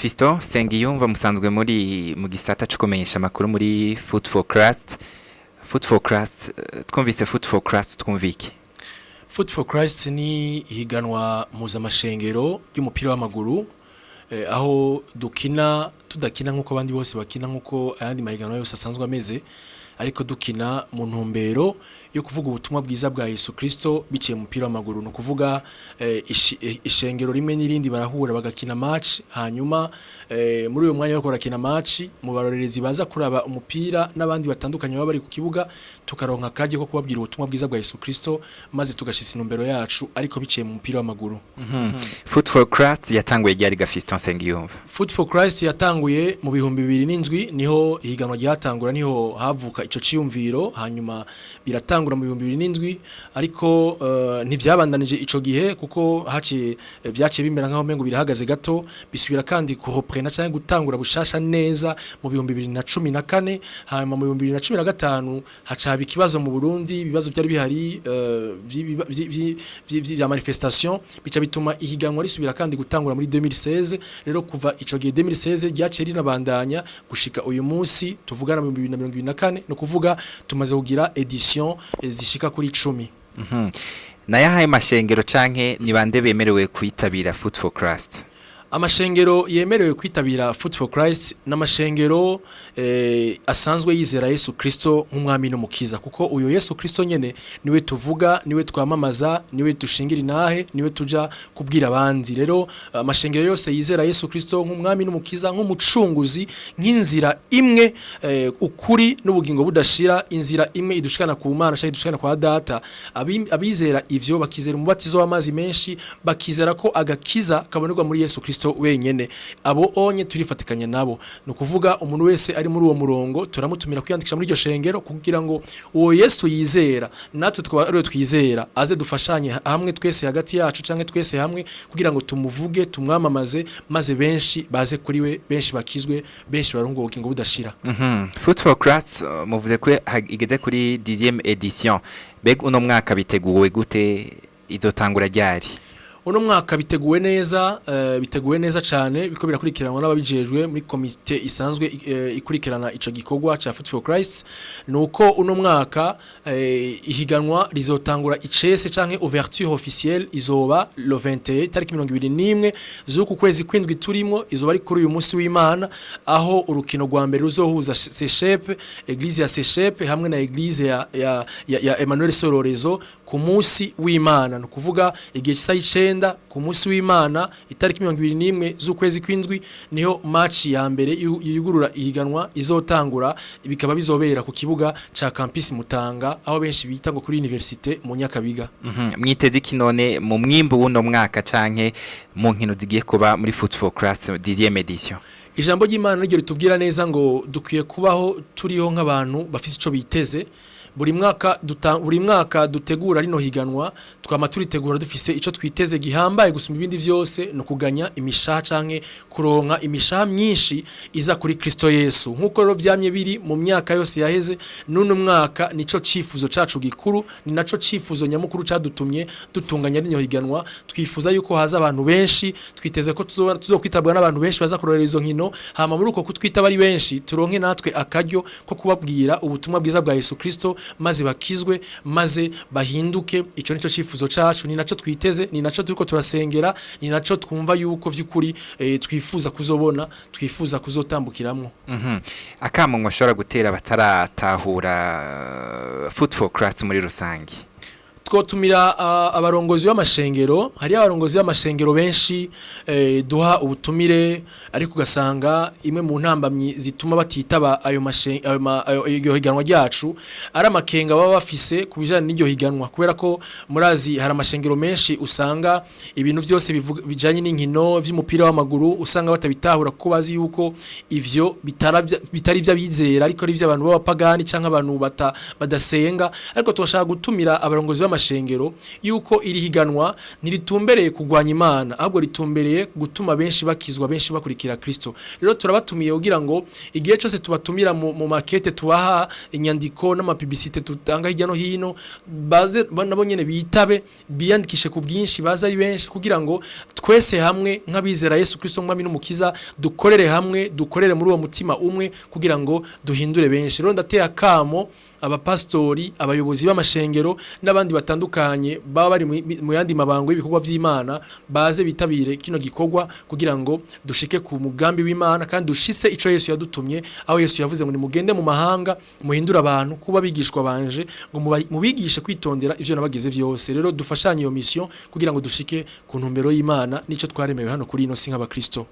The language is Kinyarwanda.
Fiston Sengiyumva musanzwe muri mu gisata cyo kumenyesha amakuru muri Food for Christ. Food for Christ twumvise Food for Christ twumvike. Food for Christ ni ihiganwa mpuzamashengero ry'umupira w'amaguru aho tudakina nkuko abandi bose bakina nkuko ayandi mahiganwa yose asanzwe ameze, ariko dukina mu ntumbero yo kuvuga ubutumwa bwiza bwa Yesu Kristo biciye mu mupira w'amaguru. No kuvuga ishengero rimwe n'irindi barahura bagakina match, hanyuma muri uyo mwanya wo kurakina match mu barorerezi baza kuraba umupira n'abandi batandukanye baba bari ku kibuga, tukaronka kaje ko kubabwira ubutumwa bwiza bwa Yesu Kristo maze tugashisa intumbero yacu ariko biciye mu mupira w'amaguru. Food for Christ yatanguye ryari ga Fiston Sengiyumva? Food for Christ yatanguye mu 2007 niho ihiganwa ryatangura, niho havuka ico ciyumviro, hanyuma biratangura mu 2007 ariko ntivyabandanije ico gihe kuko vyaciye bimera nkaho mengo birahagaze gato, bisubira kandi kureprena cyangwa gutangura bushasha neza mu 2014, hanyuma mu 2015 hacaba ikibazo mu Burundi, ibibazo byari bihari vya manifestation bica bituma ihiganwa risubira kandi gutangura muri 2016. Rero kuva ico gihe 2016 ryaciye rinabandanya gushika uyu munsi tuvugana mu 2024, no kuvuga tumaze kugira edition zishika kuri 10. Nayahaye mashengero canke ni bande bemerewe kwitabira Food for Christ? Amashengero yemerewe kwitabira Food for Christ n'amashengero asanzwe yizera Yesu Kristo nk'umwami n'umukiza, kuko uyo Yesu Kristo nyene niwe tuvuga, niwe twamamaza, niwe dushingira inahe, niwe tuja kubwira abandi. Rero amashengero yose yizera Yesu Kristo nk'umwami n'umukiza, nk'umucunguzi, nk'inzira imwe ukuri n'ubugingo budashira, inzira imwe idushikana ku Mana cyangwa idushikana kwa Data. Abizera ivyo bakizera umubatizo w'amazi menshi, bakizera ko agakiza kabonerwa muri Yesu Kristo wenyene, abo onye turifatikanya nabo. No kuvuga umuntu wese ari muri uwo murongo turamutumira kwiyandikisha muri iryo shengero kugira ngo uwo Yesu yizera natwe twizera aze dufashanye hamwe twese hagati yacu canke twese hamwe kugira ngo tumuvuge, tumwamamaze, maze benshi baze kuri we, benshi bakizwe, benshi barungo ubugingo budashira. Food for Christ muvuze ko igeze kuri 10e edition. Beg uno mwaka biteguwe gute, izotangura ryari? Uno mwaka biteguwe neza cyane, biko birakurikiranwa n'ababijejwe muri komite isanzwe ikurikirana ico gikorwa ca Food for Christ. Nuko uno mwaka ihiganwa rizotangura icese canke ouverture officielle izoba le 21 tariki 21 z'uku kwezi kwindwi turimo, izoba ari kuri uyu munsi w'Imana, aho urukino rwa mbere ruzohuza Sechep, Eglise ya Sechep hamwe na Eglise ya Emmanuel Sororezo ku munsi w'Imana. No kuvuga igihe cy'isayicenda ku munsi w'Imana itariki 21 z'ukwezi kwindwi niho match ya mbere yugurura ihiganwa izotangura, bikaba bizobera ku kibuga ca Campus Mutanga aho benshi bita ngo kuri Université mu Nyakabiga. Mwiteze iki none mu mwimbu wuno mwaka canke mu nkino zigiye kuba muri Food for Christ 10e edition? Ijambo ry'Imana ryo ritubwira neza ngo dukwiye kubaho turiho nk'abantu bafise ico biteze. Buri mwaka dutegura rino higanwa twama turitegura dufise ico twiteze gihambaye gusumba ibindi vyose, no kuganya imishaha canke kuronka imishaha myinshi iza kuri Kristo Yesu. Nkuko rero vyamye biri mu myaka yose yaheze, none mwaka nico cifuzo cacu gikuru, ni naco cifuzo nyamukuru cadutumye dutunganya rino higanwa. Twifuza yuko haza abantu benshi, twiteze ko tuzokwitabwa n'abantu benshi baza kurorera izo nkino, hama muri uko kutwita bari benshi turonke natwe akaryo ko kubabwira ubutumwa bwiza bwa Yesu Kristo, maze bakizwe, maze bahinduke. Ico nico cifuzo cacu, ni naco twiteze, ni naco turiko turasengera, ni naco twumva yuko vy'ukuri twifuza kuzobona, twifuza kuzotambukiramwo. Akamo ngoshora gutera bataratahura Food for Christ muri rusangi? Twotumira abarongozi b'amashengero, hari abarongozi b'amashengero benshi duha ubutumire, ariko ugasanga imwe mu ntambamyi zituma batitaba ayo higanwa ryacu ari amakenga baba bafise kubijana n'iryo higanwa, kubera ko murazi hari amashengero menshi usanga ibintu vyose bijanye n'inkino vy'umupira w'amaguru usanga batabitahura kuko bazi yuko ivyo bitari vy'abizera, ariko ari vy'abantu b'abapagani canke abantu badasenga. Ariko twashaka gutumira abarongozi n'amashengero yuko iri higanwa ntiritumbereye kugwanya Imana ahubwo ritumbereye gutuma benshi bakizwa benshi bakurikira Kristo. Rero turabatumiye kugira ngo igihe cyose tubatumira mu makete tubaha inyandiko n'amapibisite tutanga hirya no hino baze nabo nyene bitabe biyandikishe ku bwinshi baza ari benshi kugira ngo twese hamwe nk'abizera Yesu Kristo mwami n'umukiza dukorere hamwe dukorere muri uwo mutima umwe kugira ngo duhindure benshi. Rero ndateye akamo abapastori abayobozi b'amashengero n'abandi batandukanye baba bari mu yandi mabango y'ibikorwa by'Imana baze bitabire kino gikorwa kugira ngo dushike ku mugambi w'Imana kandi dushise ico Yesu yadutumye aho Yesu yavuze ngo nimugende mu mahanga muhindura abantu kuba bigishwa banje ngo mubigishe kwitondera ivyo nabageze vyose. Rero dufashanye iyo mission kugira ngo dushike ku ntumbero y'Imana nico twaremewe hano kuri ino si nk'abakristo.